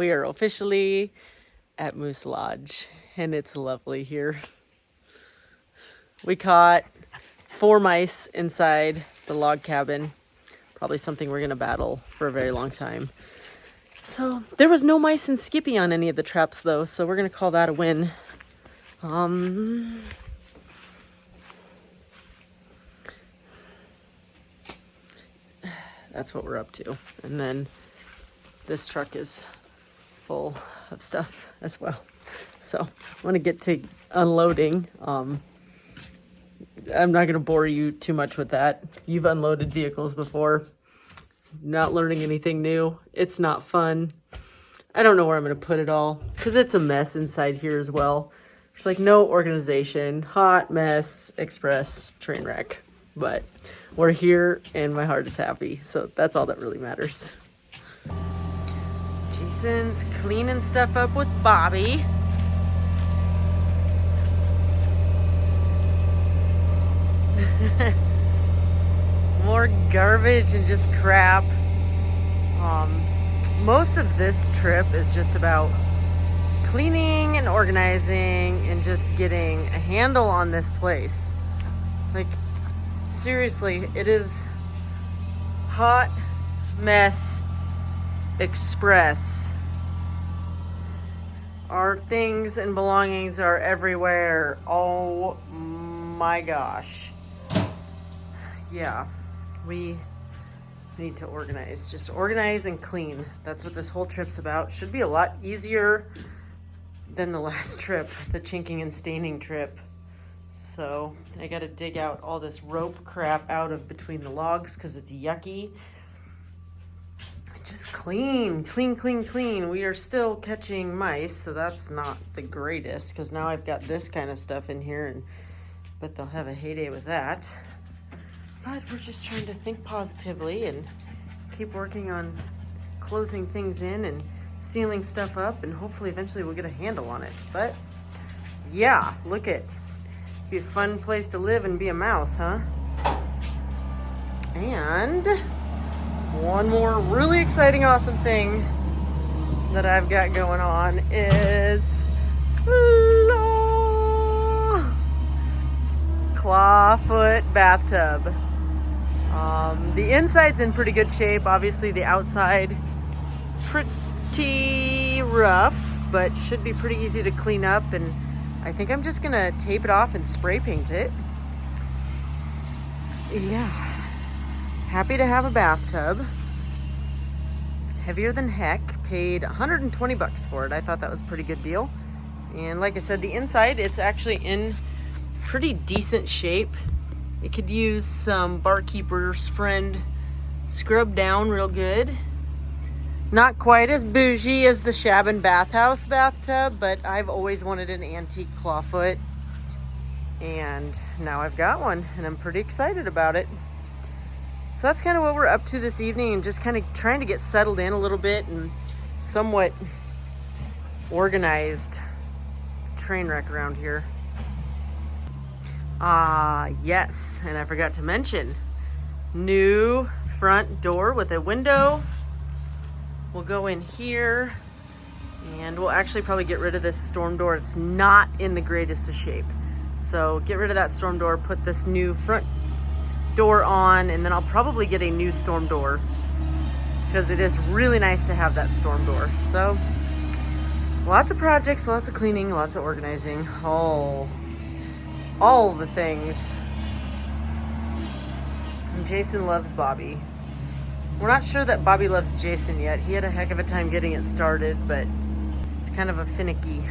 We are officially at Moose Lodge, and it's lovely here. We caught 4 mice inside the log cabin. Probably something we're gonna battle for a very long time. So there was no mice and Skippy on any of the traps though, so we're gonna call that a win. That's what we're up to. And then this truck is full of stuff as well. So I want to get to unloading. I'm not going to bore you too much with that. You've unloaded vehicles before. Not learning anything new. It's not fun. I don't know where I'm going to put it all because it's a mess inside here as well. There's like no organization. Hot mess, express, train wreck. But we're here and my heart is happy. So that's all that really matters. Jason's cleaning stuff up with Bobby. More garbage and just crap. Most of this trip is just about cleaning and organizing and just getting a handle on this place. Like, seriously, it is hot mess express. Our things and belongings are everywhere. Oh my gosh. Yeah, we need to organize. Just organize and clean. That's what this whole trip's about. Should be a lot easier than the last trip, the chinking and staining trip. So I gotta dig out all this rope crap out of between the logs because it's yucky. Just clean. We are still catching mice, so that's not the greatest because now I've got this kind of stuff in here, but they'll have a heyday with that. But we're just trying to think positively and keep working on closing things in and sealing stuff up, and hopefully eventually we'll get a handle on it. But yeah, look it. Be a fun place to live and be a mouse, huh? And one more really exciting, awesome thing that I've got going on is clawfoot bathtub. The inside's in pretty good shape. Obviously the outside pretty rough, but should be pretty easy to clean up, and I think I'm just gonna tape it off and spray paint it. Yeah, happy to have a bathtub. Heavier than heck. Paid 120 bucks for it. I thought that was a pretty good deal. And like I said, the inside, it's actually in pretty decent shape. It could use some barkeeper's friend scrub down real good. Not quite as bougie as the Shabin bathhouse bathtub, but I've always wanted an antique clawfoot. And now I've got one, and I'm pretty excited about it. So that's kind of what we're up to this evening, and just kind of trying to get settled in a little bit and somewhat organized. It's a train wreck around here. Yes, and I forgot to mention, new front door with a window. We'll go in here, and we'll actually probably get rid of this storm door. It's not in the greatest of shape. So get rid of that storm door, put this new front door on, and then I'll probably get a new storm door because it is really nice to have that storm door. So lots of projects, lots of cleaning, lots of organizing, all the things. And Jason loves Bobby. We're not sure that Bobby loves Jason yet. He had a heck of a time getting it started, but it's kind of a finicky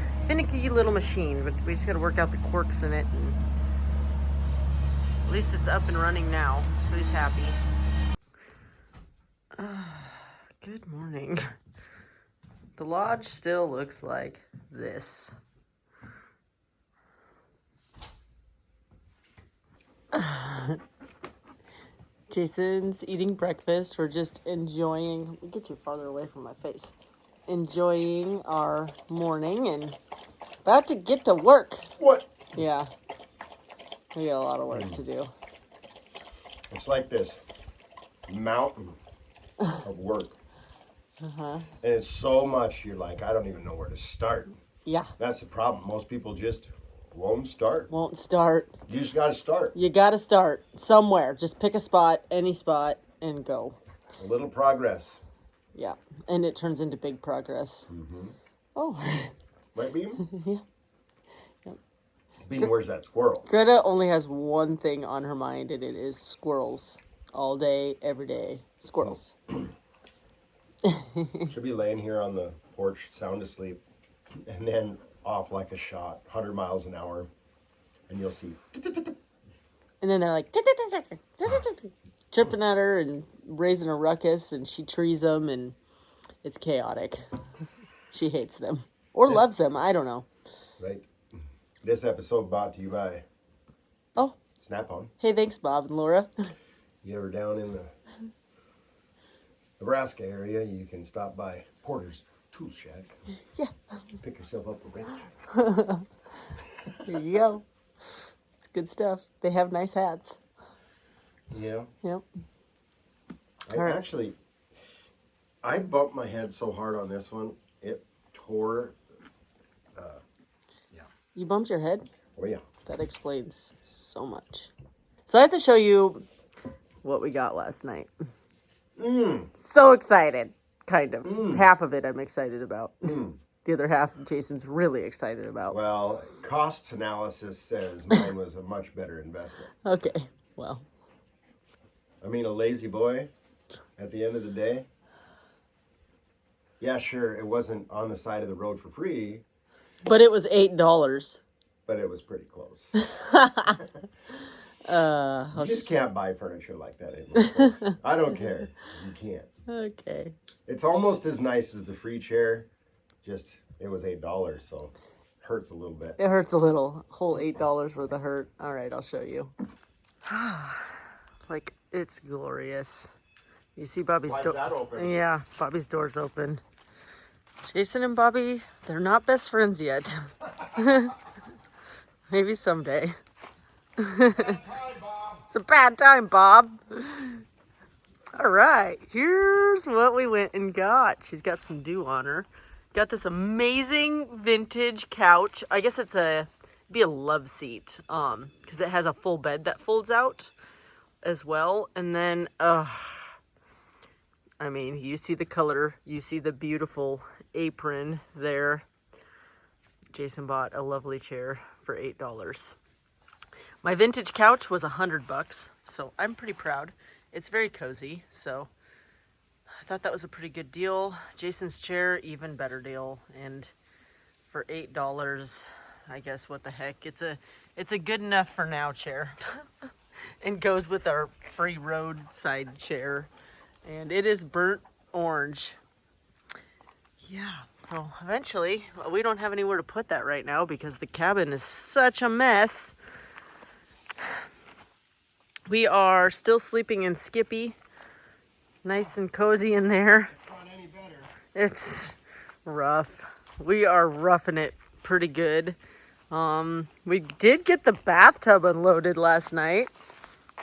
little machine, but we just got to work out the quirks in it, and at least it's up and running now, so he's happy. Good morning. The lodge still looks like this. Jason's eating breakfast. We're just enjoying, get you farther away from my face. Enjoying our morning and about to get to work. What? Yeah. We got a lot of work to do. It's like this mountain of work. And it's so much, you're like, I don't even know where to start. Yeah. That's the problem. Most people just won't start. Won't start. You just got to start. You got to start somewhere. Just pick a spot, any spot, and go. A little progress. Yeah. And it turns into big progress. Oh. Right, Beam? Yeah. Beam, where's that squirrel? Greta only has one thing on her mind, and it is squirrels. All day, every day. Squirrels. She'll be laying here on the porch, sound asleep, and then off like a shot, 100 miles an hour, and you'll see. And then they're like, tripping at her and raising a ruckus, and she trees them, and it's chaotic. She hates them. Or loves them, I don't know. Right. This episode brought to you by Snap-on. Hey, thanks, Bob and Laura. You ever down in the Nebraska area, you can stop by Porter's Tool Shack. Yeah. Pick yourself up a wrench. There you go. It's good stuff. They have nice hats. Yeah. Yep. I bumped my head so hard on this one, it tore. You bumped your head? Oh, yeah. That explains so much. So I have to show you what we got last night. So excited, kind of. Half of it I'm excited about. The other half Jason's really excited about. Well, cost analysis says mine was a much better investment. Okay, well. I mean, a lazy boy at the end of the day. Yeah, sure, it wasn't on the side of the road for free. But it was $8. But it was pretty close. You just can't buy furniture like that anymore, folks. I don't care. You can't. Okay. It's almost as nice as the free chair. Just, it was $8, so it hurts a little bit. It hurts a little. Whole $8 worth of hurt. All right, I'll show you. Like, it's glorious. You see Bobby's door? Why is that open? Yeah, Bobby's door's open. Jason and Bobby, they're not best friends yet. Maybe someday. It's a bad time, Bob. All right, here's what we went and got. She's got some dew on her. Got this amazing vintage couch. I guess it'd be a love seat, because it has a full bed that folds out as well. And then, I mean, you see the color, you see the beautiful apron there. Jason bought a lovely chair for $8. My vintage couch was $100, so I'm pretty proud. It's very cozy, so I thought that was a pretty good deal. Jason's chair, even better deal. And for $8, I guess, what the heck. It's a good enough for now chair. And goes with our free roadside chair. And it is burnt orange. Yeah, so eventually, we don't have anywhere to put that right now because the cabin is such a mess. We are still sleeping in Skippy. Nice and cozy in there. It's not any better. It's rough. We are roughing it pretty good. We did get the bathtub unloaded last night.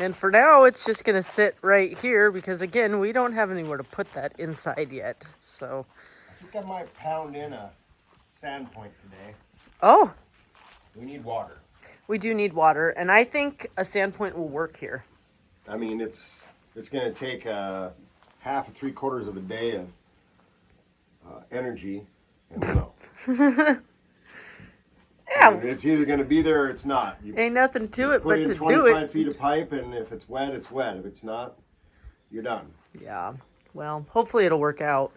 And for now, it's just going to sit right here because, again, we don't have anywhere to put that inside yet. So I think I might pound in a sand point today. Oh, We need water. we do need water. And I think a sand point will work here. I mean, it's going to take half or 3/4 of a day of energy, and no. Yeah. It's either going to be there or it's not. You Ain't nothing to it put but in to 25 do it. feet of pipe, and if it's wet, it's wet. If it's not, you're done. Yeah. Well, hopefully it'll work out.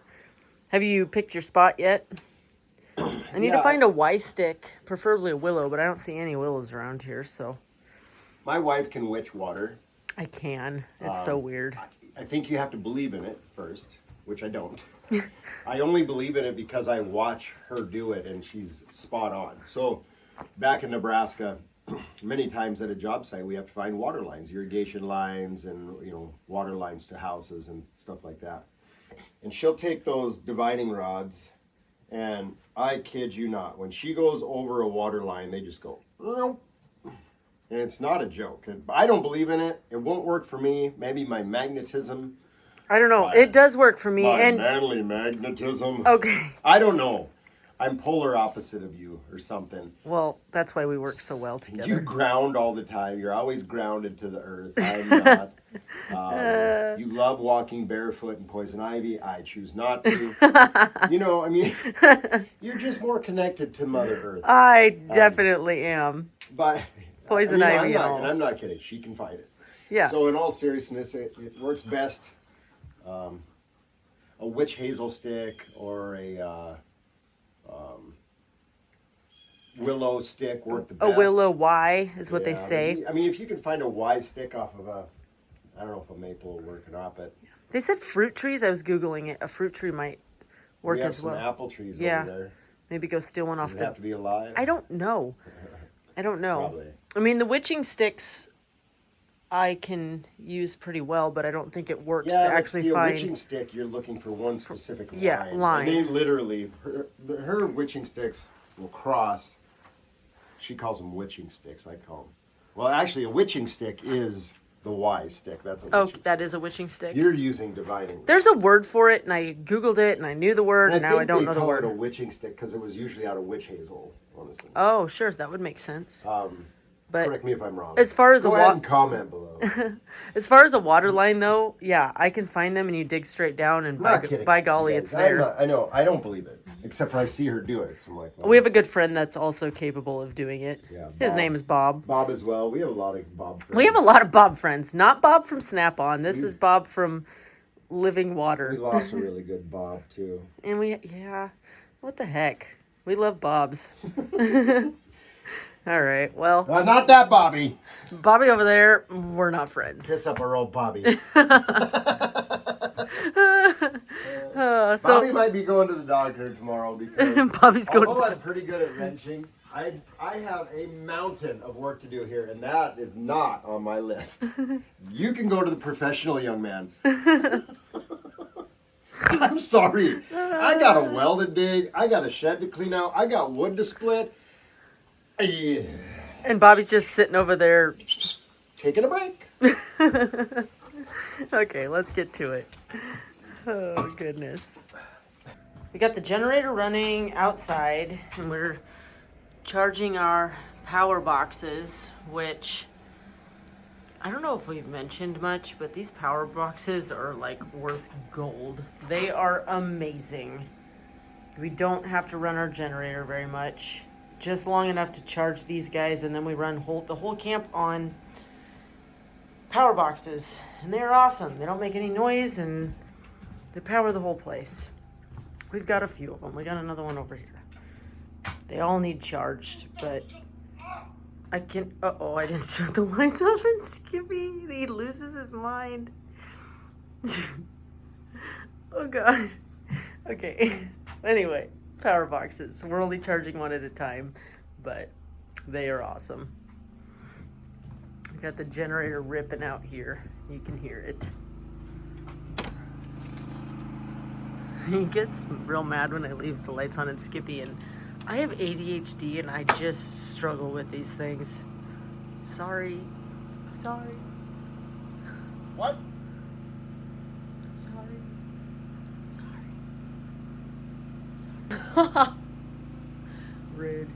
Have you picked your spot yet? I need to find a Y stick, preferably a willow, but I don't see any willows around here, so. My wife can witch water. I can. It's so weird. I think you have to believe in it first, which I don't. I only believe in it because I watch her do it, and she's spot on. So back in Nebraska, many times at a job site, we have to find water lines, irrigation lines, and water lines to houses and stuff like that. And she'll take those dividing rods, and I kid you not, when she goes over a water line, they just go, "Nope." And it's not a joke. I don't believe in it. It won't work for me. Maybe my magnetism I don't know. It does work for me. My And manly magnetism. okay. I don't know. I'm polar opposite of you or something. Well, that's why we work so well You together. ground all the time. You're always grounded to the earth. I'm not. You love walking barefoot in poison ivy. I choose not to. I mean, you're just more connected to Mother Earth. I definitely am. But Poison ivy and all. And I'm not kidding. She can fight it. Yeah. So in all seriousness, it works best. A witch hazel stick or a willow stick work the best. A willow Y is what they say. I mean, if you can find a Y stick off of I don't know if a maple will work or not, but They said fruit trees. I was Googling it. A fruit tree might work we have as some well. apple trees Yeah. over there. Maybe go steal one off Does it have to be alive? I don't know. Probably. I mean, the witching sticks I can use pretty well, but I don't think it works to actually see, find. A witching stick, you're looking for one specific line. Yeah, line. And they literally, her witching sticks will cross. She calls them witching sticks. I call them. Well, actually, a witching stick is the Y stick. That's a witching stick. That is a witching stick. You're using divining. There's a word for it, and I Googled it, and I knew the word, and now I don't know the they call word. it a witching stick because it was usually out of witch hazel, honestly. Oh, sure, that would make sense. But correct me if I'm wrong. As far as Go ahead and comment below. As far as a water line, though, yeah, I can find them, and you dig straight down, and by golly, it's there. I know. I don't believe it, except for I see her do it. So I'm like, well, We have a good friend that's also capable of doing it. Yeah, His name is Bob. Bob as well. We have a lot of Bob friends. We have a lot of Bob friends. Not Bob from Snap-on. This is Bob from Living Water. We lost a really good Bob too. And what the heck? We love Bobs. All right, well. Not that Bobby. Bobby over there, we're not friends. Kiss up our old Bobby. So Bobby might be going to the doctor tomorrow because Bobby's going. Although I'm pretty good at wrenching, I have a mountain of work to do here, and that is not on my list. You can go to the professional, young man. I'm sorry. I got a well to dig. I got a shed to clean out. I got wood to split. Yeah. And Bobby's just sitting over there. Taking a break. Okay, let's get to it. Oh, goodness. We got the generator running outside, and we're charging our power boxes, which I don't know if we've mentioned much, but these power boxes are like worth gold. They are amazing. We don't have to run our generator very much, just long enough to charge these guys, and then we run the whole camp on power boxes, and they're awesome. They don't make any noise, and they power the whole place. We've got a few of them. We got another one over here. They all need charged, but I can. I didn't shut the lights off, and Skippy, he loses his mind. Oh god. Okay. Anyway, power boxes. We're only charging one at a time, but they are awesome. We got the generator ripping out here. You can hear it. He gets real mad when I leave the lights on and Skippy, and I have ADHD and I just struggle with these things. Sorry. What? Sorry. Rude.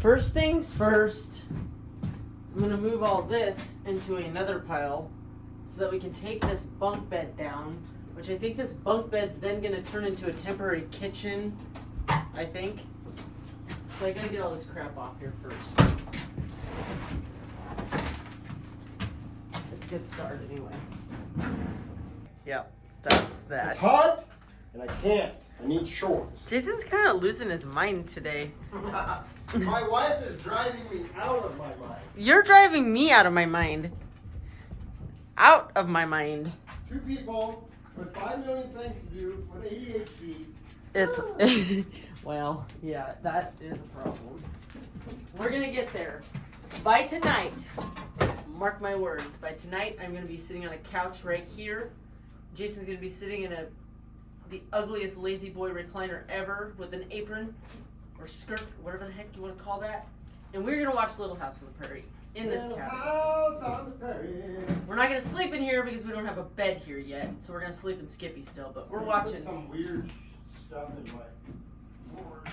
First things first, I'm going to move all this into another pile so that we can take this bunk bed down, which I think this bunk bed's then going to turn into a temporary kitchen, I think. So I got to get all this crap off here first. Let's get started anyway. Yep, that's that. It's hot, and I can't. I need shorts. Jason's kind of losing his mind today. My wife is driving me out of my mind. You're driving me out of my mind. Out of my mind. Two people with 5 million things to do with ADHD. It's, well, yeah, that is a problem. We're going to get there. By tonight, mark my words, by tonight I'm going to be sitting on a couch right here. Jason's going to be sitting in the ugliest lazy boy recliner ever with an apron or skirt, whatever the heck you want to call that. And we're gonna watch Little House on the Prairie in this cabin. House on the Prairie. We're not gonna sleep in here because we don't have a bed here yet, so we're gonna sleep in Skippy still. But we're watching. Some weird stuff in my drawer.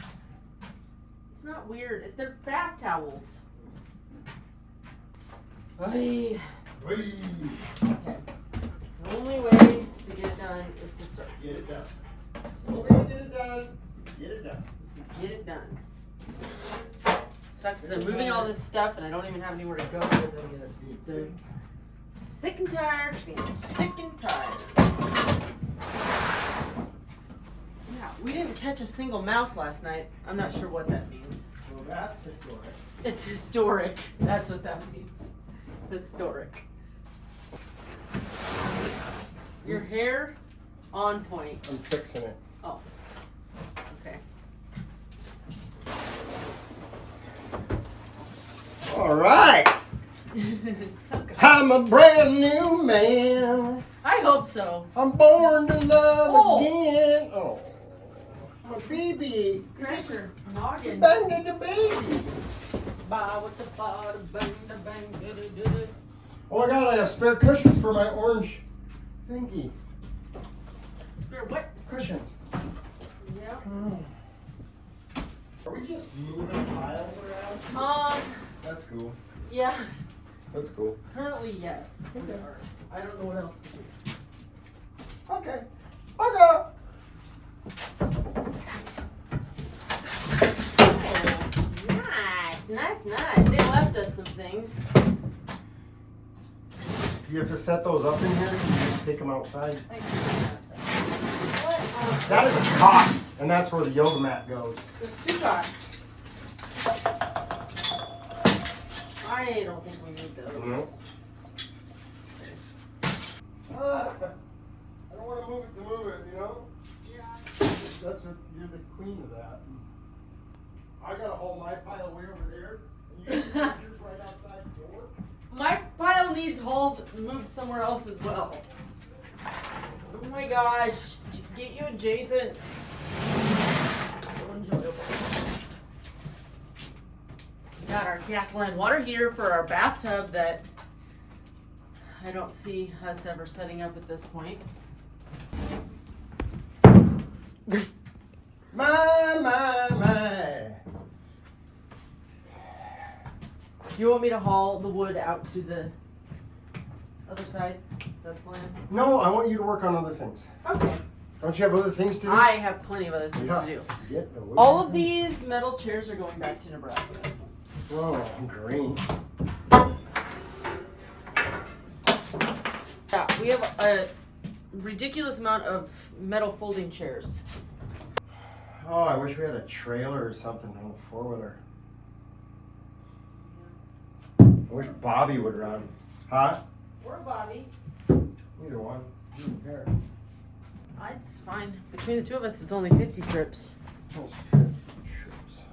It's not weird. They're bath towels. Oy. Whee! Okay. The only way to get it done is to start. Get it done. So Get it done. Get it done. get it done. Sucks that I'm moving all this stuff and I don't even have anywhere to go with any of this. Sick and tired of being sick and tired. Yeah, we didn't catch a single mouse last night. I'm not sure what that means. Well, that's historic. It's historic. That's what that means. Historic. Your hair on point. I'm fixing it. Oh. Okay. All right. I'm a brand new man. I hope so. I'm born to love Oh. again. Oh, my baby. Crash your noggin. Bang to the baby. Ba with the ba bang da bang da da da da. Oh my God, I have spare cushions for my orange thingy. Spare what? Cushions. Yeah. Are we just moving piles around? That's cool. Yeah. That's cool. Currently, yes. We are. I don't know what else to do. Okay. Okay. Oh, nice, nice, nice. They left us some things. You have to set those up in here. You just take them outside. Thank you. What? That is a cot, and that's where the yoga mat goes. There's two cots. I don't think we need those. No. I don't want to move it, you know? Yeah. That's what, you're the queen of that. I gotta hold my pile way over there, and you can put yours right outside the door. My pile needs moved somewhere else as well. Oh my gosh. Get you adjacent. So enjoyable. We got our gas line water heater for our bathtub that I don't see us ever setting up at this point. My. Do you want me to haul the wood out to the other side? Is that the plan? No, I want you to work on other things. Okay. Don't you have other things to do? I have plenty of other things Yeah. to do. Get the wood. All of these metal chairs are going back to Nebraska. Oh, I'm green. Yeah, we have a ridiculous amount of metal folding chairs. Oh, I wish we had a trailer or something on the four-wheeler. I wish Bobby would run. Huh? Or Bobby. Either one. Doesn't care. It's fine. Between the two of us, it's only 50 trips. Oh, trips.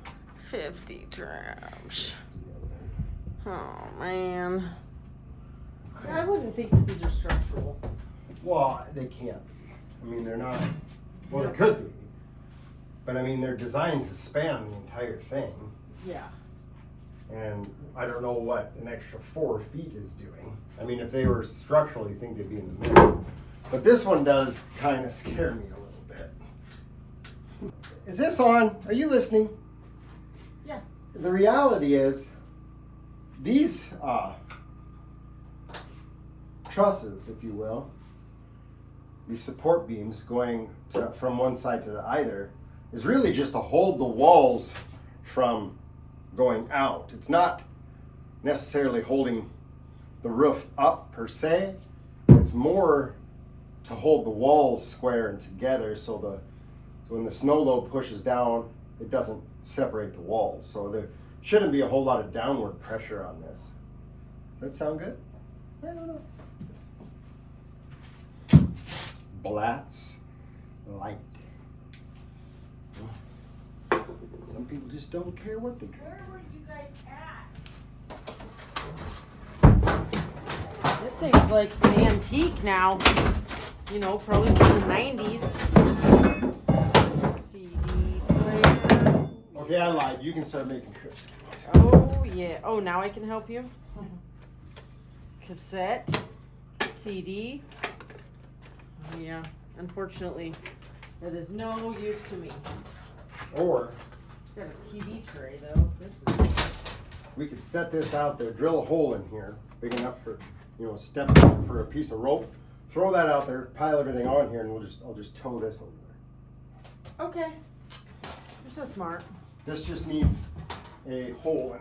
50 trips. Oh, man. I wouldn't think that these are structural. Well, they can't be. I mean, they're not. Well, they could be. But I mean, they're designed to span the entire thing. Yeah. And I don't know what an extra 4 feet is doing. I mean, if they were structural, you think they'd be in the middle. But this one does kind of scare me a little bit. Is this on? Are you listening? Yeah. The reality is, these trusses, if you will, these support beams going from one side to the other, is really just to hold the walls from going out. It's not necessarily holding the roof up per se. It's more to hold the walls square and together so when the snow load pushes down, it doesn't separate the walls. So there shouldn't be a whole lot of downward pressure on this. Does that sound good? I don't know. Blatz light. Some people just don't care what they do. Where were you guys at? This thing's like an antique now. You know, probably from the 90s. Okay, I lied. You can start making trips. Oh, yeah. Oh, now I can help you? Cassette. CD. Yeah, unfortunately, that is no use to me. Or Got a TV tray, though. This is... we could set this out there, drill a hole in here, big enough for, you know, a step for a piece of rope. Throw that out there, pile everything on here, and I'll just tow this over there. Okay. You're so smart. This just needs a hole in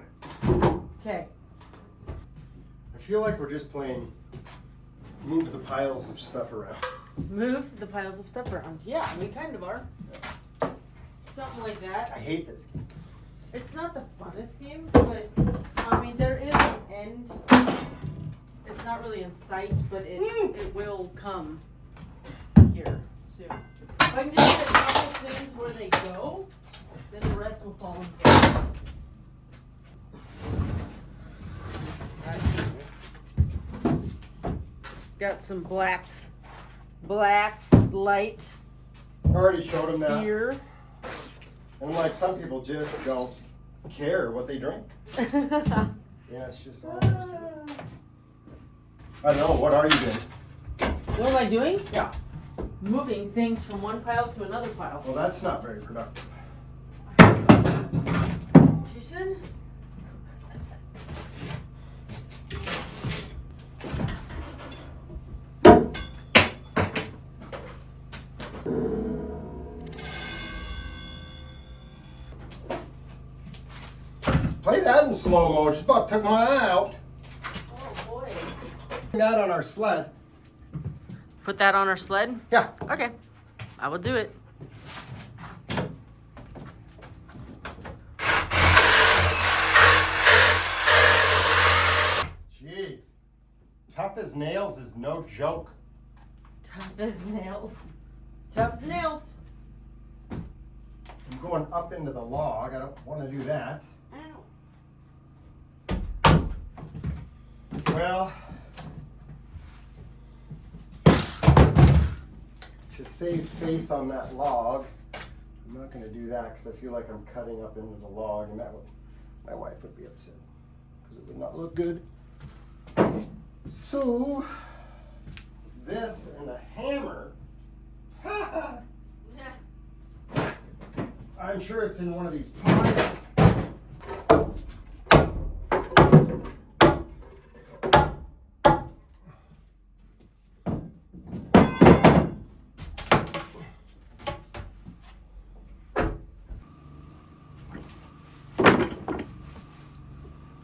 it. Okay. I feel like we're just playing move the piles of stuff around. Move the piles of stuff around. Yeah, we kind of are. Something like that. I hate this game. It's not the funnest game, but I mean, there is an end. It's not really in sight, but it will come here soon. If I can just get a couple things where they go, then the rest will fall in place. Got some Blatz light I already showed him that. beer. And like some people just don't care what they drink. Yeah, it's just all there is to it. I don't know, what are you doing? What am I doing? Yeah. Moving things from one pile to another pile. Well, that's not very productive. Jason? Play that in slow-mo, just about took my eye out. Oh boy. That on our sled. Put that on our sled? Yeah. Okay. I will do it. Jeez. Tough as nails is no joke. Tough as nails. Tough as nails. I'm going up into the log. I don't want to do that. Ow. Well, to save face on that log, I'm not going to do that because I feel like I'm cutting up into the log, and my wife would be upset because it would not look good. So, this and a hammer. I'm sure it's in one of these piles.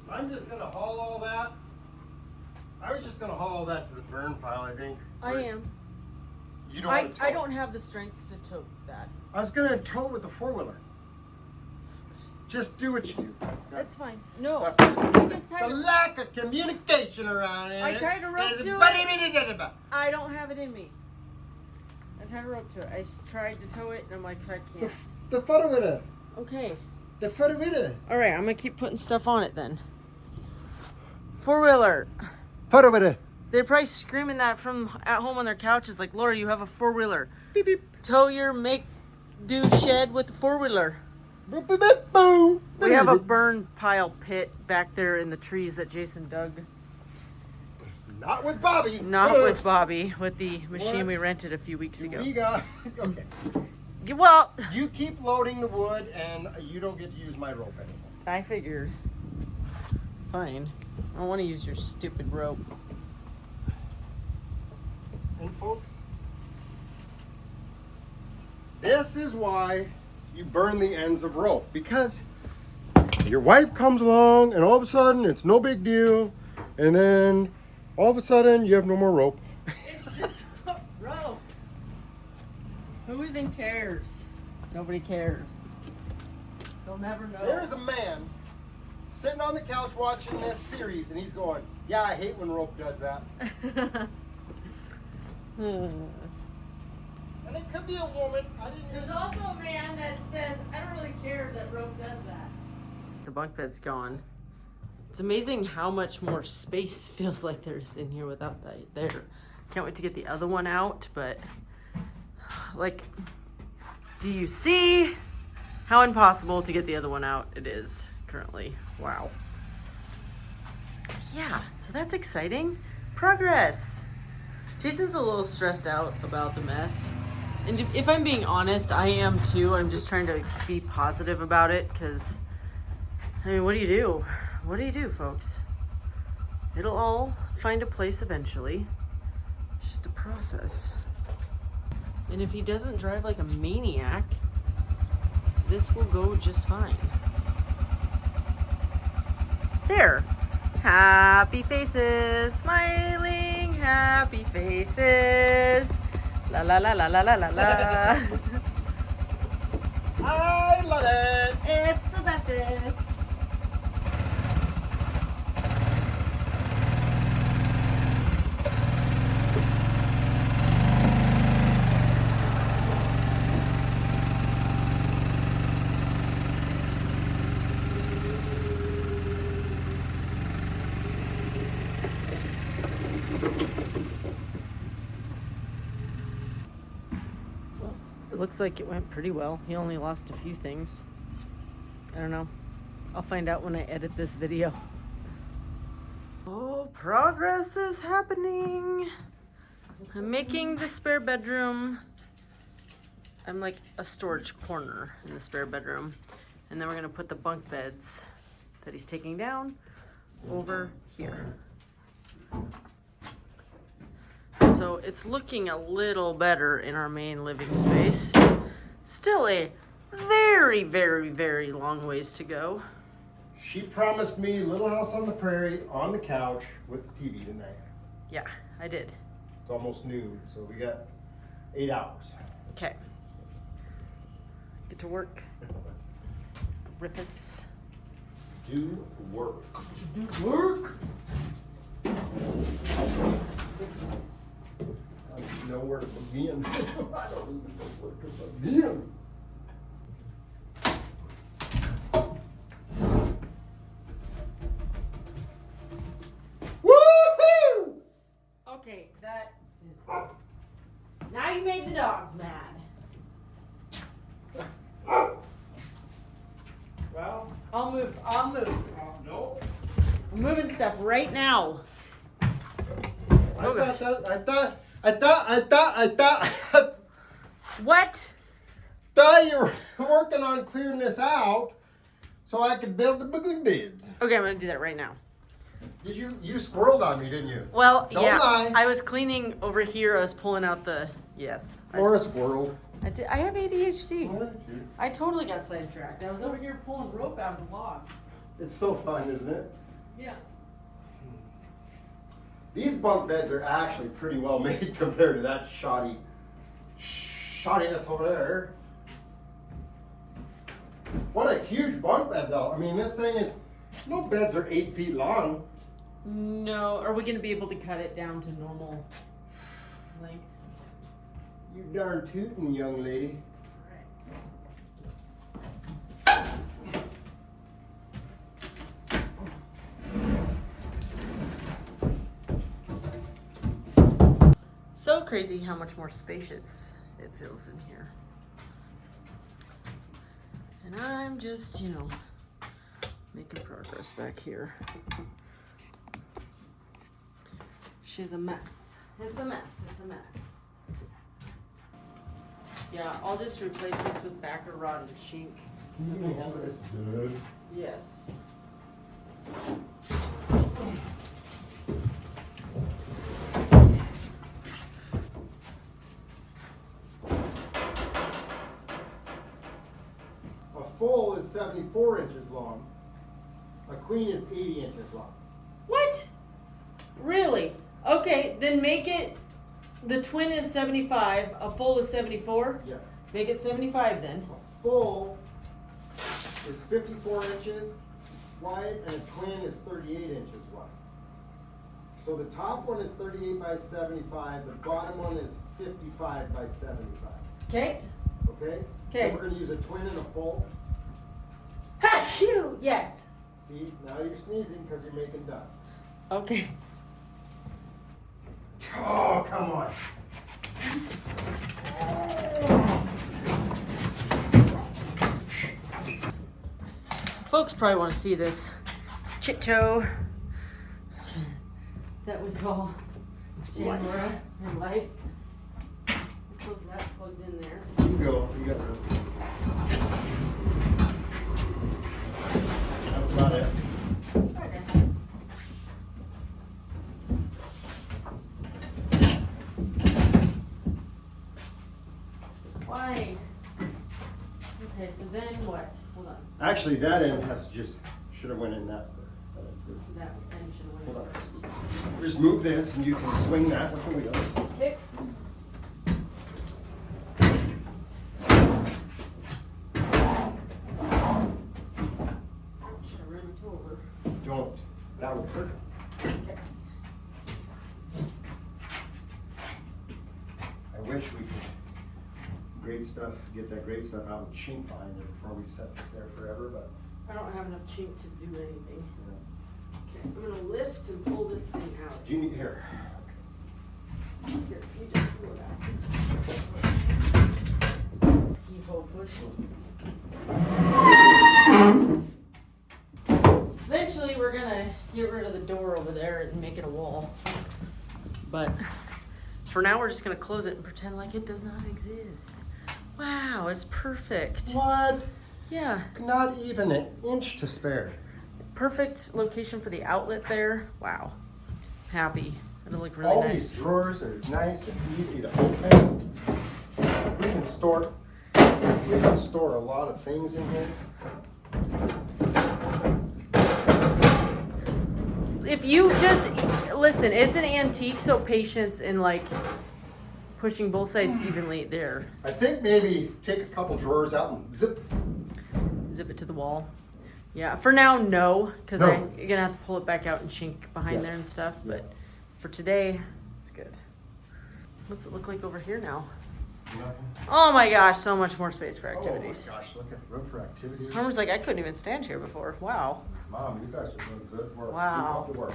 I'm just gonna haul all that. I was just gonna haul all that to the burn pile, I think. I am. You don't want to tow I it. don't have the strength to tote that. I was gonna tow it with the four-wheeler. Just do what you do. That's fine. No. I just The tied lack of communication around it. I tied a rope is to it. I don't have it in me. I tied a rope to it. I just tried to tow it and I'm like, I can't. The four-wheeler. Okay. The four-wheeler. Alright, I'm gonna keep putting stuff on it then. Four-wheeler. Four-wheeler. They're probably screaming that from at home on their couches like, Laura, you have a four-wheeler. Beep beep. Tow your make-do shed with the four-wheeler. Boop, boop, boop, boo. We have a burn pile pit back there in the trees that Jason dug. Not with Bobby. Not Ugh. with Bobby, with the machine What? we rented a few weeks ago. We got. Okay. Well, You keep loading the wood, and you don't get to use my rope anymore. I figured. Fine. I don't want to use your stupid rope. And folks, this is why you burn the ends of rope, because your wife comes along and all of a sudden it's no big deal, and then all of a sudden you have no more rope. It's just a rope. Who even cares? Nobody cares. They'll never know. There's a man sitting on the couch watching this series, and he's going, yeah, I hate when rope does that. And it could be a woman. I didn't. There's also a man that says, I don't really care that rope does that. The bunk bed's gone. It's amazing how much more space feels like there's in here without that there. Can't wait to get the other one out, but like, do you see how impossible to get the other one out it is currently. Wow. Yeah, so that's exciting. Progress. Jason's a little stressed out about the mess. And if I'm being honest, I am too. I'm just trying to be positive about it because, I mean, what do you do? What do you do, folks? It'll all find a place eventually. It's just a process. And if he doesn't drive like a maniac, this will go just fine. There. Happy faces, smiling happy faces. La la la la la la la la. I love it. It's the bestest. Looks like it went pretty well. He only lost a few things. I don't know. I'll find out when I edit this video. Oh, progress is happening. I'm making the spare bedroom. I'm like a storage corner in the spare bedroom. And then we're gonna put the bunk beds that he's taking down over here. So it's looking a little better in our main living space. Still a very, very, very long ways to go. She promised me Little House on the Prairie on the couch with the TV tonight. Yeah, I did. It's almost noon, so we got 8 hours. Okay. Get to work. Griffis. Do work. Do work. I don't know where to begin. I don't even know where to begin. Woohoo! Okay, that is. Now you made the dogs mad. Well, I'll move. no. I'm moving stuff right now. What? Thought you were working on clearing this out so I could build the beds. Okay, I'm gonna do that right now. Did you squirreled on me, didn't you? Well, Don't yeah. lie. I was cleaning over here. I was pulling out the yes. Or a squirrel. I did. I have ADHD. I totally got sidetracked. I was over here pulling rope out of the logs. It's so fun, isn't it? Yeah. These bunk beds are actually pretty well made compared to that shoddiness over there. What a huge bunk bed though. I mean, this thing is, no beds are 8 feet long. No, are we gonna be able to cut it down to normal length? You darn tootin', young lady. So crazy how much more spacious it feels in here. And I'm just, making progress back here. She's a mess. It's a mess. It's a mess. Yeah, I'll just replace this with backer rod and chink. Good. Yes. A full is 74 inches long. A queen is 80 inches long. What? Really? Okay, then make it, the twin is 75, a full is 74? Yeah. Make it 75 then. A full is 54 inches wide and a twin is 38 inches wide. So the top one is 38 by 75, the bottom one is 55 by 75. Okay? Okay? Okay. So we're going to use a twin and a full. Achoo! Yes. See, now you're sneezing because you're making dust. Okay. Oh, come on. Folks probably want to see this chit-show that we call Janora and life. I suppose that's plugged in there. You go. You got room. That's about it. Okay. Why? Okay, so then what? Hold on. Actually, that end should have went in that. That end should have Hold went on. first. Just move this and you can swing that with the wheels. Okay. Should have run it over. Don't. That would hurt. Okay. I wish we could get that great stuff out and chink behind it before we set this there forever, but I don't have enough chink to do anything. yeah. Okay, I'm gonna lift and pull this thing out. Do you need here? Here, you just pull it out. Keep on pushing. Eventually, we're gonna get rid of the door over there and make it a wall. But for now, we're just gonna close it and pretend like it does not exist. Wow, it's perfect. What? Yeah, Not even an inch to spare. perfect location for the outlet there. Wow, happy. It'll look really All nice. these drawers are nice and easy to open. We can store a lot of things in here. If you just listen, it's an antique, so patience in like pushing both sides evenly there. I think maybe take a couple drawers out and zip. Zip it to the wall. Yeah, for now, no, because No. I'm gonna have to pull it back out and chink behind Yeah. there and stuff. But for today, it's good. What's it look like over here now? Nothing. Oh my gosh, so much more space for Oh my activities. gosh, look at room for activities. Harmer's like, I couldn't even stand here before. Wow. Mom, you guys are doing good work. Wow. Keep up the work.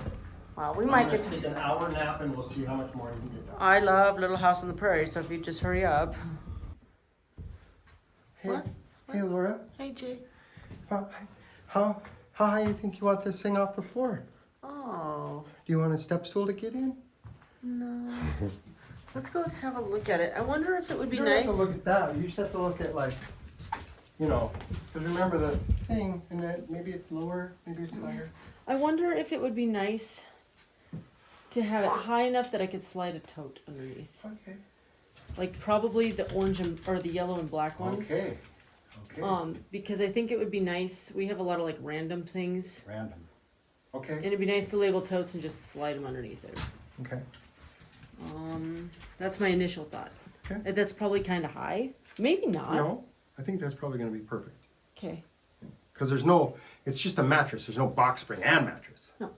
Wow, we I'm might gonna get to. take an hour nap and we'll see how much more you can get done. I love Little House on the Prairie, so if you just hurry up. Hey, What? hey Laura, Hey, Jay. how high you think you want this thing off the floor? Oh, Do you want a step stool to get in? no. Let's go have a look at it. I wonder if it would be You don't have to nice. look at that. You just have to look at because remember the thing, and then maybe it's lower, maybe it's higher. I wonder if it would be nice to have it high enough that I could slide a tote underneath. Okay. Like probably the orange or the yellow and black ones. Okay. Because I think it would be nice. We have a lot of like random things. Random. And Okay. it'd be nice to label totes and just slide them underneath it. Okay. That's my initial thought. Okay. That's probably kind of high. Maybe not. No, I think that's probably going to be perfect. Okay. Because it's just a mattress. There's no box spring and mattress. No.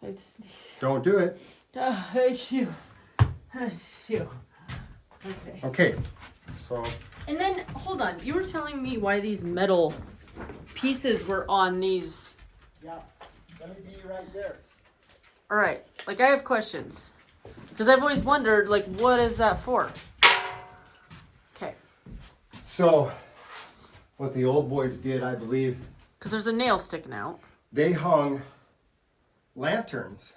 It's. Don't do it. Shoo. Shoo. Okay. Okay. So, And then, hold on. You were telling me why these metal pieces were on these. yeah, let me be right there. All right. Like, I have questions. Because I've always wondered, like, what is that for? Okay. So, what the old boys did, I believe, Because there's a nail sticking out. they hung lanterns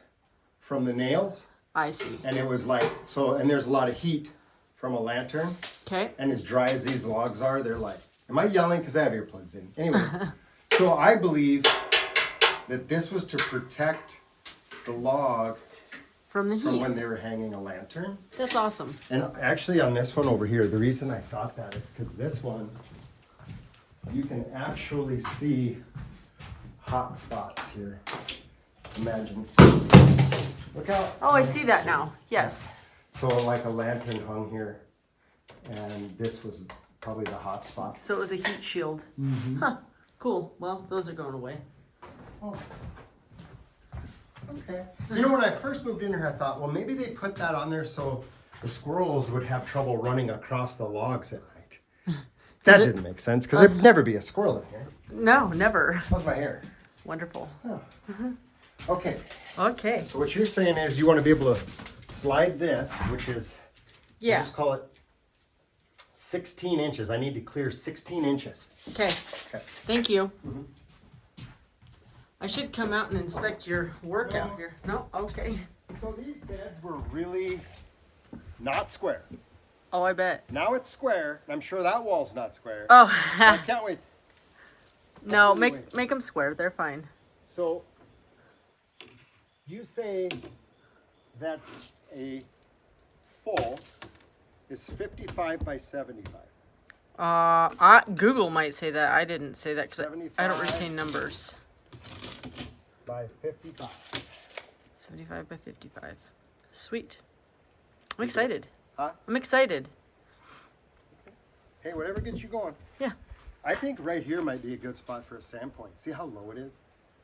from the nails, I see. and it was like, and there's a lot of heat from a lantern, Okay. and as dry as these logs are, they're like, am I yelling? Because I have earplugs in. Anyway, so I believe that this was to protect the log From the from heat. when they were hanging a lantern. That's awesome. And actually on this one over here, the reason I thought that is because this one, you can actually see hot spots here. Imagine. Look out. Oh, I see that now. Yes. So like a lantern hung here, and this was probably the hot spot. So it was a heat shield. Mm-hmm. Huh. Cool. Well, those are going away. Oh. Okay. You know, when I first moved in here, I thought, well, maybe they put that on there so the squirrels would have trouble running across the logs at night. That didn't make sense because there'd never be a squirrel in here. No, never. How's my hair? Wonderful. Oh. Okay. Okay. So what you're saying is you want to be able to slide this, which is, Yeah. just call it 16 inches. I need to clear 16 inches. Okay. Okay. Thank you. I should come out and inspect your work out here. No? Okay. So these beds were really not square. Oh, I bet. Now it's square. And I'm sure that wall's not square. Oh, I can't wait. no, make them square. They're fine. So you say that a full is 55 by 75. Google might say that. I didn't say that because I don't 75. retain numbers. By 55. 75 by 55. Sweet. I'm excited. Huh? I'm excited. Hey, whatever gets you going. Yeah. I think right here might be a good spot for a sand point. See how low it is?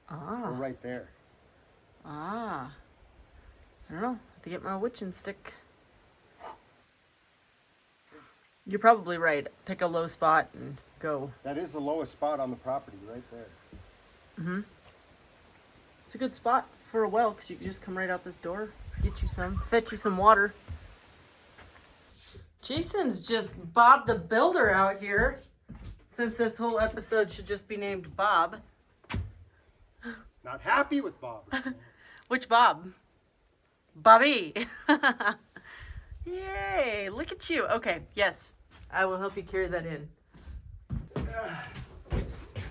Ah. Or right there. Ah. I don't know. I have to get my witching stick. You're probably right. Pick a low spot and go. That is the lowest spot on the property, right there. Mm-hmm. It's a good spot for a well because you can just come right out this door, get you some, fetch you some water. Jason's just Bob the Builder out here, since this whole episode should just be named Bob. Not happy with Bob. Which Bob? Bobby. Yay, look at you. Okay, yes, I will help you carry that in.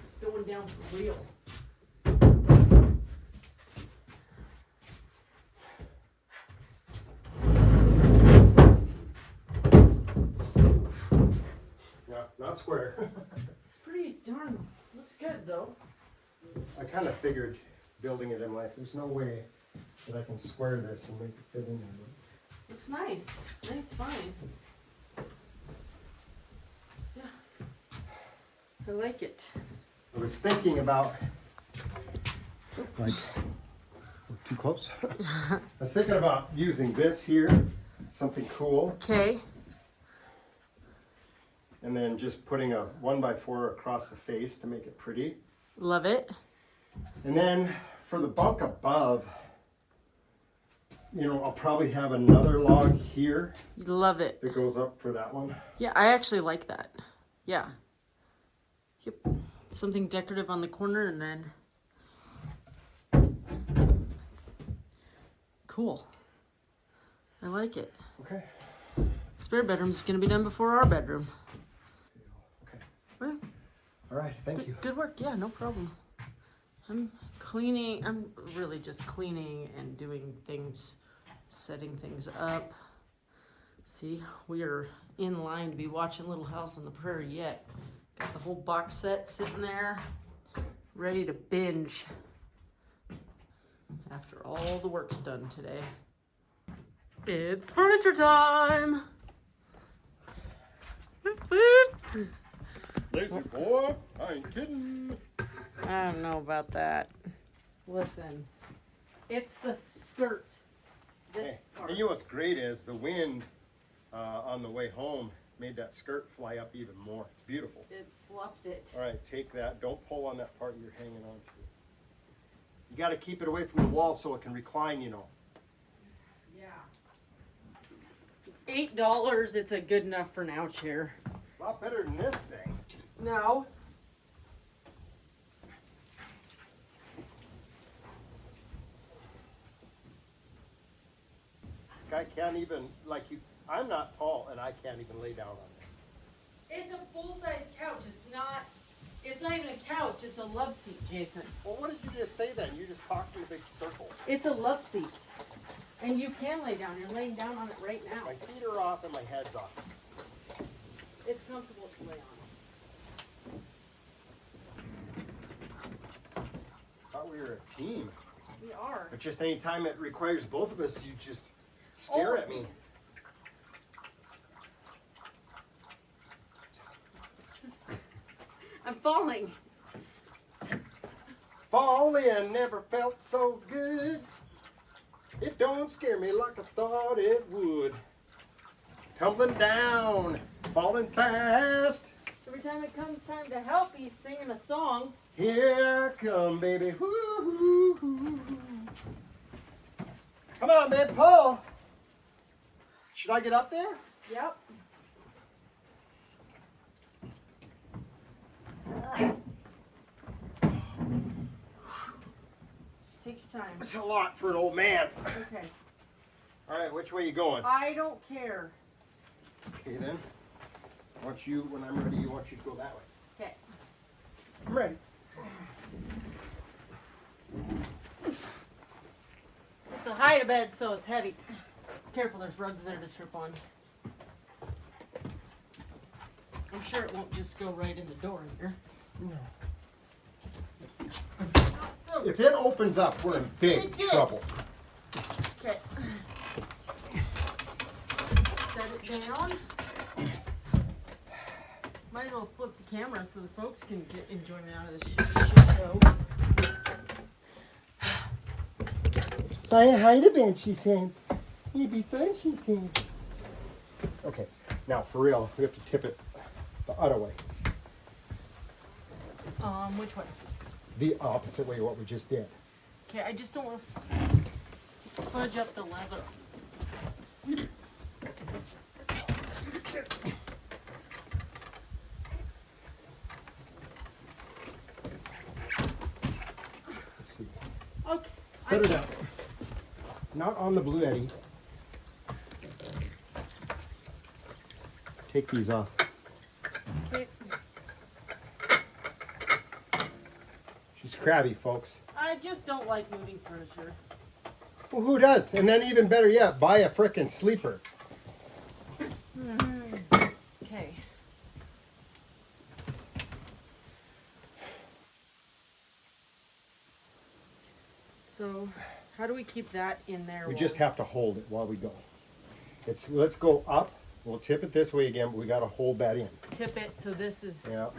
It's going down for real. Yeah, not square. It's pretty darn, looks good though. I kind of figured building it in life, there's no way that I can square this and make it fit in there. Looks nice. I think it's fine. Yeah. I like it. I was thinking about, like, too close. I was thinking about using this here, something cool, Okay. and then just putting a 1x4 across the face to make it pretty. Love it. And then for the bunk above, you know, I'll probably have another log here Love it. that goes up for that one. Yeah, I actually like that. Yeah. Yep. Something decorative on the corner and then. Cool. I like it. Okay. Spare bedroom's gonna be done before our bedroom. Okay. Well, All right. Thank you. good work. Yeah, no problem. I'm cleaning. I'm really just cleaning and doing things, setting things up. See, we are in line to be watching Little House on the Prairie yet. Got the whole box set sitting there, ready to binge after all the work's done today. It's furniture time! Whoop, whoop. Lazy boy, I ain't kidding. I don't know about that. Listen, it's the skirt. This Hey, part. and you know what's great is the wind on the way home made that skirt fly up even more. It's beautiful. It fluffed it. All right, take that. Don't pull on that part you're hanging on to. You got to keep it away from the wall so it can recline, you know. Yeah. $8, it's a good enough for now chair. A lot better than this thing. No. I can't even, like you, I'm not tall and I can't even lay down on it. It's a full-size couch. It's not even a couch. It's a love seat, Jason. Well, what did you just say then? You just talked in a big circle. It's a love seat. And you can lay down. You're laying down on it right now. My feet are off and my head's off. It's comfortable to lay on. Thought we were a team. We are. But just any time it requires both of us, you just stare at me. I'm falling. Falling never felt so good. It don't scare me like I thought it would. Tumbling down, falling fast. Every time it comes time to help, he's singing a song. Here I come, baby. Woo-hoo-hoo. Come on, babe, Paul. Should I get up there? Yep. time. It's a lot for an old man. Okay. All right, which way you going? I don't care. Okay then. When I'm ready, I want you to go that way. Okay. I'm ready. It's a hide bed, so it's heavy. Careful, there's rugs there to trip on. I'm sure it won't just go right in the door here. No. If it opens up, we're in big trouble. Okay. Set it down. Might as well flip the camera so the folks can get enjoyment out of this shit show. Buy a hide-a-bed, she said. It'd be fun, she said. Okay, now for real, we have to tip it the other way. Which way? The opposite way, what we just did. Okay, I just don't want to fudge up the leather. Let's see. Okay. Set it up. Not on the Blue Eddy. Take these off. Okay. She's crabby, folks. I just don't like moving furniture. Well, who does? And then even better yet, buy a frickin' sleeper. Okay. So, how do we keep that in there? We just have to hold it while we go. Let's go up. We'll tip it this way again, but we got to hold that in. Tip it so this is. Yeah.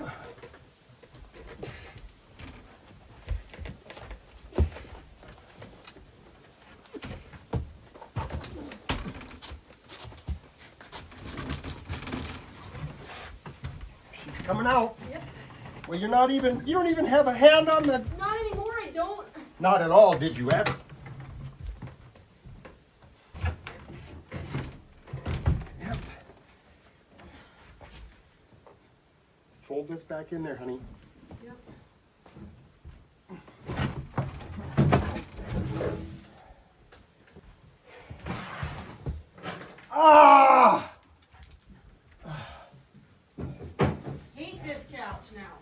She's coming out. Yep. Well, you don't even have a hand on the. Not anymore, I don't. Not at all, did you ever? Yep. Fold this back in there, honey. Yep. Ah! Hate this couch now.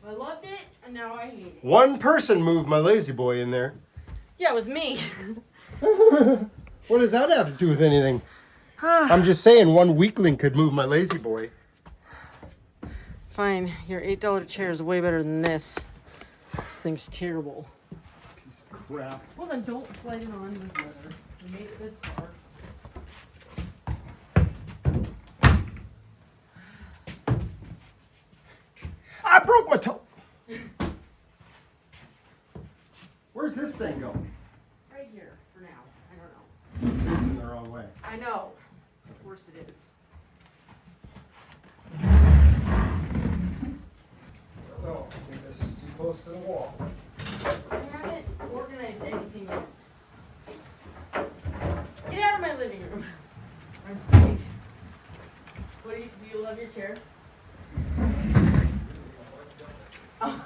I loved it, and now I hate it. One person moved my lazy boy in there. Yeah, it was me. What does that have to do with anything? I'm just saying one weakling could move my lazy boy. Fine, your $8 chair is way better than this. This thing's terrible. Piece of crap. Well then don't slide it on with leather. We made it this far. I broke my toe. Where's this thing go? Right here, for now. I don't know. It's in the wrong way. I know. Of course it is. No, I think this is too close to the wall. I haven't organized anything yet. Get out of my living room. I'm just kidding. What do you love your chair? Oh.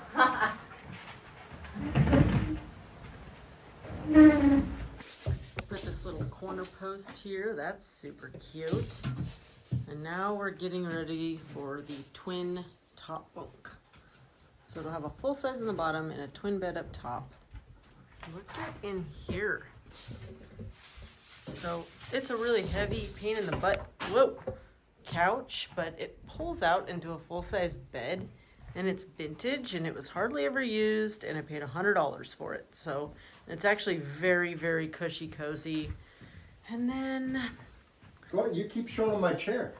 Put this little corner post here. That's super cute. And now we're getting ready for the twin top bunk. So it'll have a full size in the bottom and a twin bed up top. Look at in here. So it's a really heavy pain in the butt, couch, but it pulls out into a full size bed. And it's vintage and it was hardly ever used and I paid $100 for it. So it's actually very, very cushy, cozy. And then, Go on, you keep showing my chair.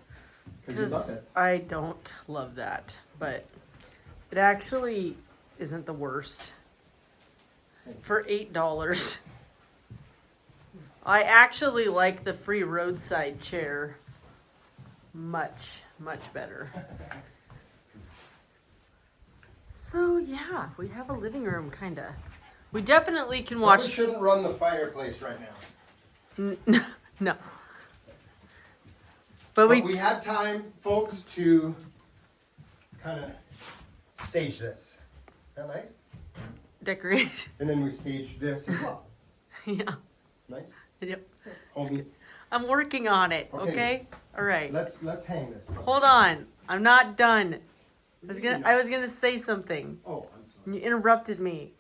Because you love because it. I don't love that, but it actually isn't the worst. For $8. I actually like the free roadside chair much, much better. So yeah, we have a living room, kinda. We definitely can watch. Probably shouldn't run the fireplace right now. No. But But we had time, folks, to kind of stage this. Isn't that nice? decorate. And then we staged this as well. Yeah. Nice. Yep. Homie, I'm working on it. Okay. Okay. All right. let's hang this. Hold on. I'm not done. I was gonna say something. Oh, I'm sorry. You interrupted me.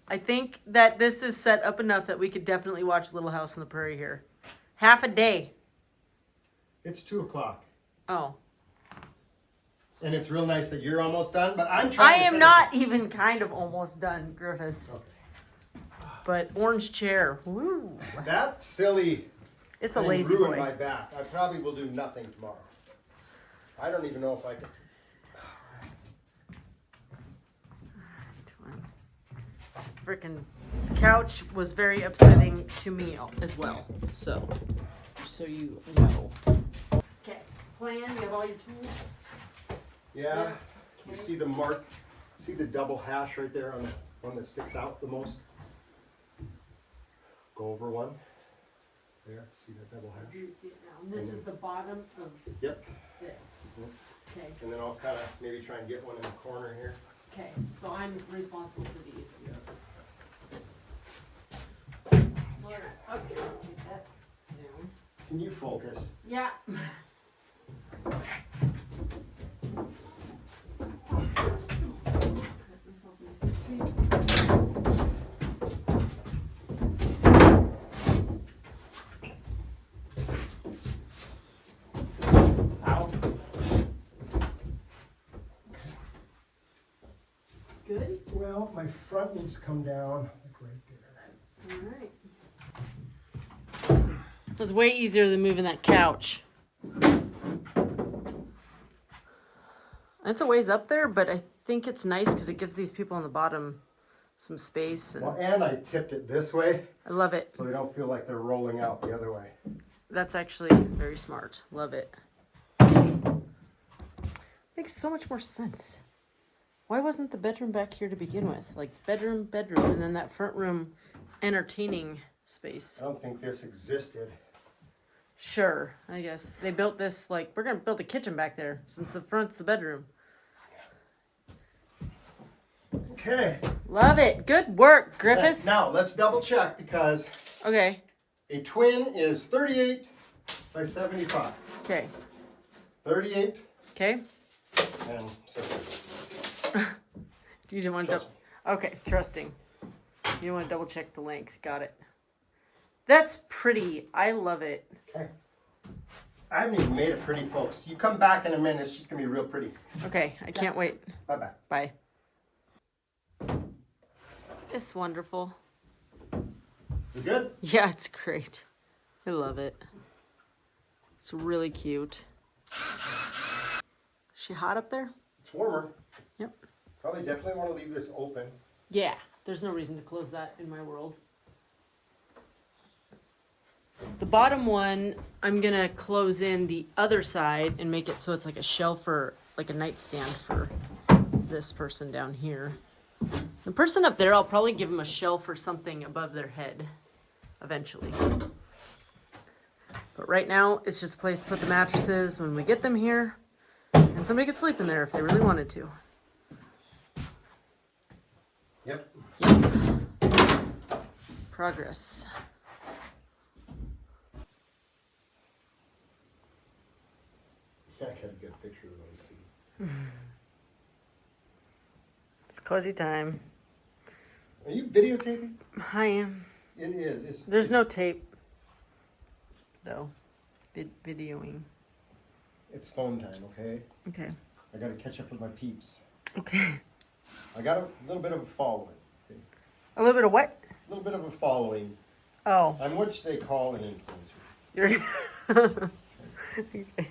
I think that this is set up enough that we could definitely watch Little House on the Prairie here. Half a day. It's 2:00. Oh. And it's real nice that you're almost done, but I'm trying I to am finish not even kind of almost done, Griffis. Okay. But orange chair. Woo. That silly It's a thing lazy ruined boy. my back. I probably will do nothing tomorrow. I don't even know if I can. Freaking couch was very upsetting to me as well. So you know. Okay, plan. You have all your tools. Yeah. You see the mark? See the double hash right there on the one that sticks out the most? Go over one. There. See that double hash? You see it now. And this is the bottom of Yep. this. Okay. And then I'll kind of maybe try and get one in the corner here. Okay. So I'm responsible for these. Yeah. Okay, I'll take that down. Can you focus? Yeah. Ow. Good. Well, my front needs to come down like right there. All right. It was way easier than moving that couch. It's a ways up there, but I think it's nice because it gives these people on the bottom some space. And Well, and I tipped it this way I love it. so they don't feel like they're rolling out the other way. That's actually very smart. Love it. Makes so much more sense. Why wasn't the bedroom back here to begin with? Like bedroom, and then that front room entertaining space. I don't think this existed. Sure, I guess. They built this like, we're going to build a kitchen back there since the front's the bedroom. Okay. Love it. Good work, Griffis. Now, let's double check because Okay. a twin is 38 by 75. Okay. 38 Okay. and 60. Do you want to Trust Okay, trusting. You want to double check the length. Got it. That's pretty. I love it. Okay. I haven't even made it pretty, folks. You come back in a minute, it's just going to be real pretty. Okay, I can't wait. Bye-bye. Bye. It's wonderful. Is it good? Yeah, it's great. I love it. It's really cute. Is she hot up there? It's warmer. Yep. Probably definitely want to leave this open. Yeah, there's no reason to close that in my world. The bottom one, I'm gonna close in the other side and make it so it's like a shelf or like a nightstand for this person down here. The person up there, I'll probably give them a shelf or something above their head eventually. But right now, it's just a place to put the mattresses when we get them here. And somebody could sleep in there if they really wanted to. Yep. Yep. Progress. Yeah, I got a good picture of those two. It's cozy time. Are you videotaping? I am. It is. There's no tape, though. Videoing. It's phone time, okay? Okay. I got to catch up with my peeps. Okay. I got a little bit of a following. Okay? A little bit of what? A little bit of a following. Oh. I'm what they call an influencer. You're. Okay.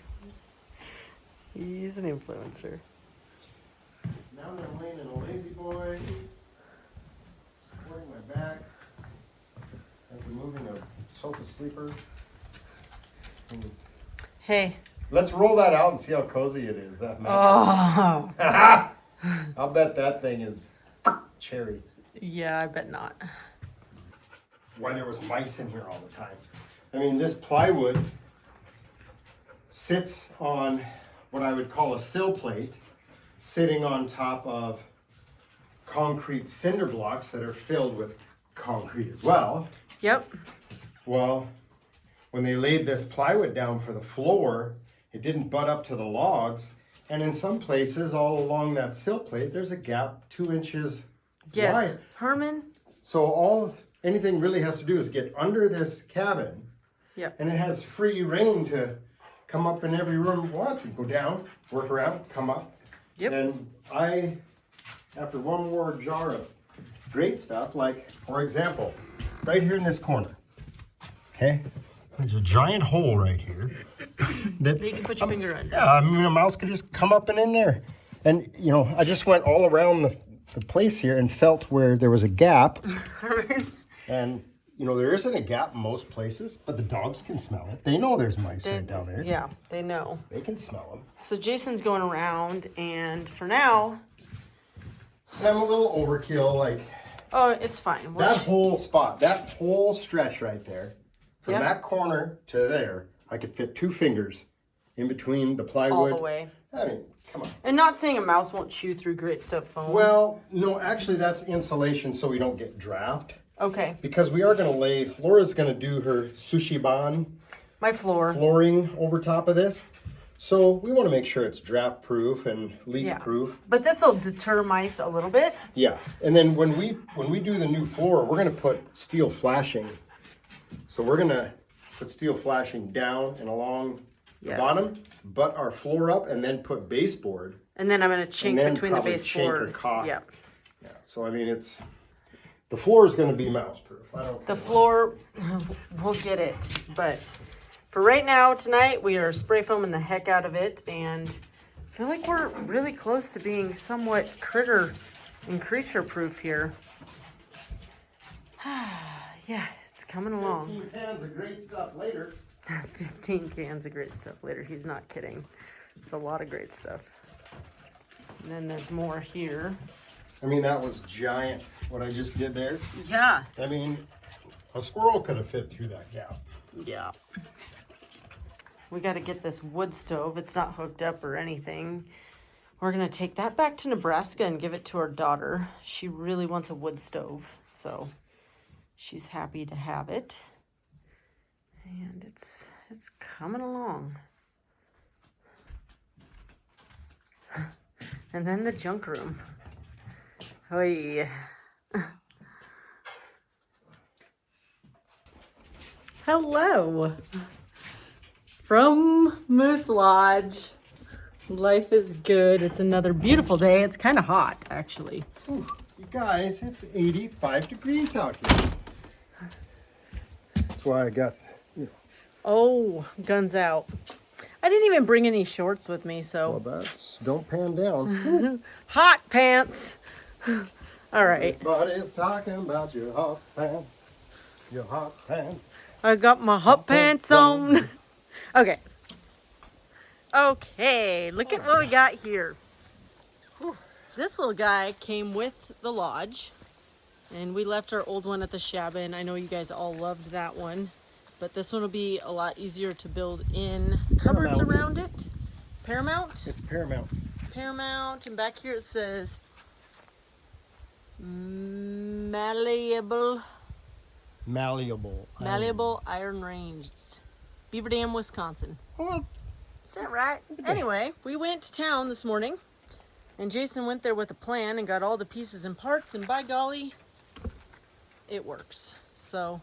He's an influencer. Now I'm laying in a lazy boy, supporting my back. I'm removing a sofa sleeper. And Hey. let's roll that out and see how cozy it is. That Oh. I'll bet that thing is cherry. Yeah, I bet not. Why there was mice in here all the time. I mean, this plywood sits on what I would call a sill plate, sitting on top of concrete cinder blocks that are filled with concrete as well. Yep. Well, when they laid this plywood down for the floor, it didn't butt up to the logs. And in some places all along that sill plate, there's a gap 2 inches Yes. wide. Herman. So anything really has to do is get under this cabin. Yep. And it has free reign to come up in every room it wants and go down, work around, come up. Yep. And after one more jar of great stuff, like, for example, right here in this corner, okay, there's a giant hole right here. That you can put your finger under. Yeah, I mean, a mouse could just come up and in there. And, you know, I just went all around the place here and felt where there was a gap. And, you know, there isn't a gap in most places, but the dogs can smell it. They know there's mice right down there. Yeah, they know. They can smell them. So Jason's going around, and for now... And I'm a little overkill, like... Oh, it's fine. That whole spot, that whole stretch right there, from Yep. that corner to there, I could fit 2 fingers in between the plywood. All the way. I mean, come on. And not saying a mouse won't chew through great stuff foam. Well, no, actually that's insulation so we don't get draft. Okay. Because we are going to Laura's going to do her sushi ban My flooring over top of this. So we want to make sure it's draft proof and leak proof. But this will deter mice a little bit. Yeah. And then when we do the new floor, we're going to put steel flashing. So we're going to put steel flashing down and along the bottom, butt our floor up, and then put baseboard. And then I'm going to chink between the baseboard. Yeah. So I mean, the floor is going to be mouse proof. I don't care. The floor, we'll get it. But for right now, tonight, we are spray foaming the heck out of it. And I feel like we're really close to being somewhat critter and creature proof here. Yeah, it's coming along. 15 cans of great stuff later. 15 cans of great stuff later. He's not kidding. It's a lot of great stuff. And then there's more here. I mean, that was giant, what I just did there. Yeah. I mean, a squirrel could have fit through that gap. Yeah. We got to get this wood stove. It's not hooked up or anything. We're going to take that back to Nebraska and give it to our daughter. She really wants a wood stove, so she's happy to have it. And it's coming along. And then the junk room. Oh yeah. Hello from Moose Lodge. Life is good. It's another beautiful day. It's kind of hot, actually. Ooh, you guys, it's 85 degrees out here. That's why I got, Oh, guns out. I didn't even bring any shorts with me, so. Well, don't pan down. Hot pants. All right. Everybody's talking about your hot pants. Your hot pants. I got my hot pants on. Okay. Okay, look at what we got here. This little guy came with the lodge, and we left our old one at the Shabin. I know you guys all loved that one, but this one will be a lot easier to build in cupboards around it. Paramount? It's Paramount. Paramount, and back here it says malleable iron ranged, Beaver Dam, Wisconsin. Well, Is that right? Anyway, we went to town this morning, and Jason went there with a plan and got all the pieces and parts, and by golly, it works. So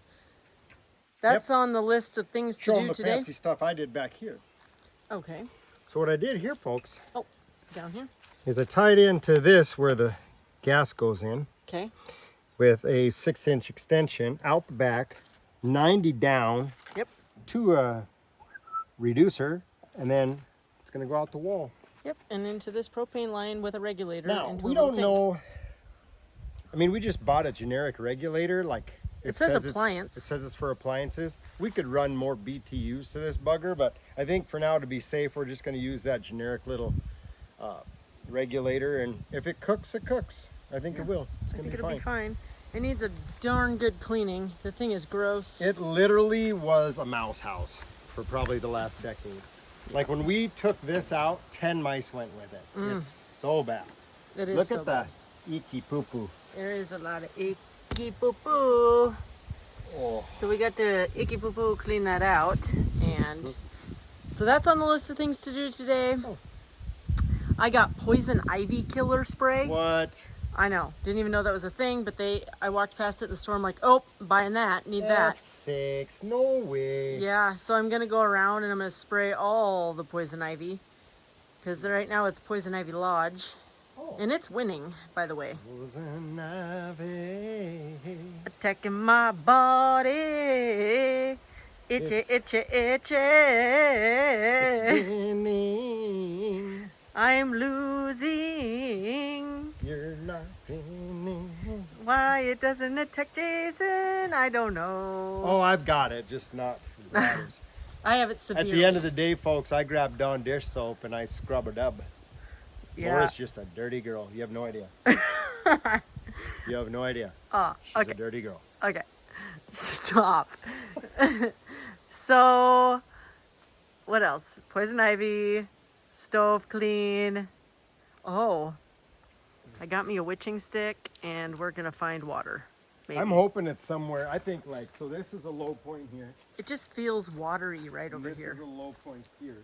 that's on the list of things to do the today. fancy stuff I did back here. Okay. So what I did here, folks, Down here. is I tied into this where the gas goes in Okay. with a 6-inch extension out the back, 90 down. Yep. To a reducer, and then it's going to go out the wall. Yep. And into this propane line with a regulator. Now, into we a little don't tank. know. I mean, we just bought a generic regulator. Like It says appliance. It says it's for appliances. We could run more BTUs to this bugger, but I think for now, to be safe, we're just going to use that generic little regulator. And if it cooks, it cooks. I think it will. It's going to It'll be be fine. fine. It needs a darn good cleaning. The thing is gross. It literally was a mouse house for probably the last decade. Like when we took this out, 10 mice went with it. It's so bad. It is Look so at that. Icky poo poo. There is a lot of icky poo poo. Oh. So we got to icky poo poo clean that out. And so that's on the list of things to do today. Oh. I got poison ivy killer spray. What? I know. Didn't even know that was a thing, but I walked past it in the store. I'm like, oh, buying that. Need that. F6. No way. Yeah, so I'm going to go around and I'm going to spray all the poison ivy. Because right now it's Poison Ivy Lodge. Oh. And it's winning, by the way. Poison ivy. Attacking my body. Itchy, itchy, itchy. It's winning. I'm losing. You're not winning. Why it doesn't attack Jason, I don't know. Oh, I've got it. Just not as bad as... I have it severely. At the end of the day, folks, I grab Dawn dish soap and I scrub a dub. Yeah. Laura's just a dirty girl. You have no idea. You have no idea. She's okay. a dirty girl. Okay. Stop. So, what else? Poison ivy, stove clean. Oh, I got me a witching stick and we're going to find water. Maybe. I'm hoping it's somewhere. I think like, so this is a low point here. It just feels watery right over This here. is a low point here.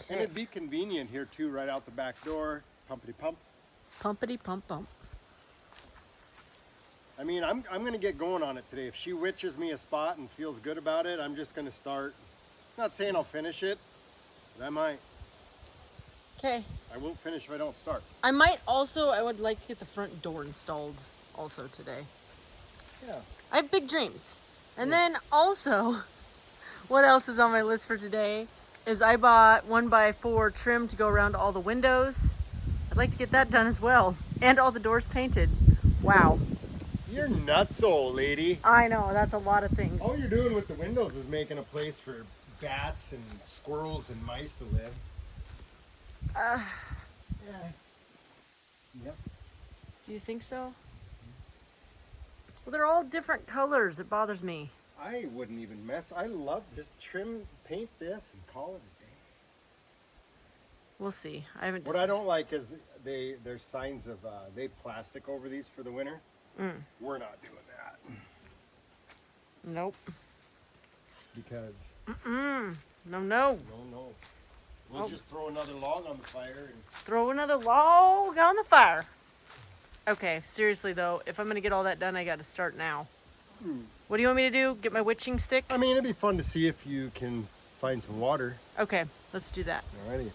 And Okay. it'd be convenient here too, right out the back door. Pumpity pump. Pumpity pump pump. I mean, I'm gonna get going on it today. If she witches me a spot and feels good about it, I'm just gonna start. Not saying I'll finish it, but I might. Okay. I won't finish if I don't start. I would like to get the front door installed also today. Yeah. I have big dreams. And then also, what else is on my list for today is I bought 1x4 trim to go around all the windows. I'd like to get that done as well. And all the doors painted. Wow. You're nuts, old lady. I know, that's a lot of things. All you're doing with the windows is making a place for bats and squirrels and mice to live. Yeah. Yep. Do you think so? Well, they're all different colors. It bothers me. I wouldn't even mess. I love just trim, paint this, and call it a day. We'll see. I haven't. What I don't like is there's signs of they plastic over these for the winter. We're not doing that Nope. because No. no. We'll just throw another log on the fire and Throw another log on the fire. Okay, seriously though, if I'm gonna get all that done, I gotta start now. What do you want me to do? Get my witching stick? I mean, it'd be fun to see if you can find some water. Okay, let's do that. Alrighty.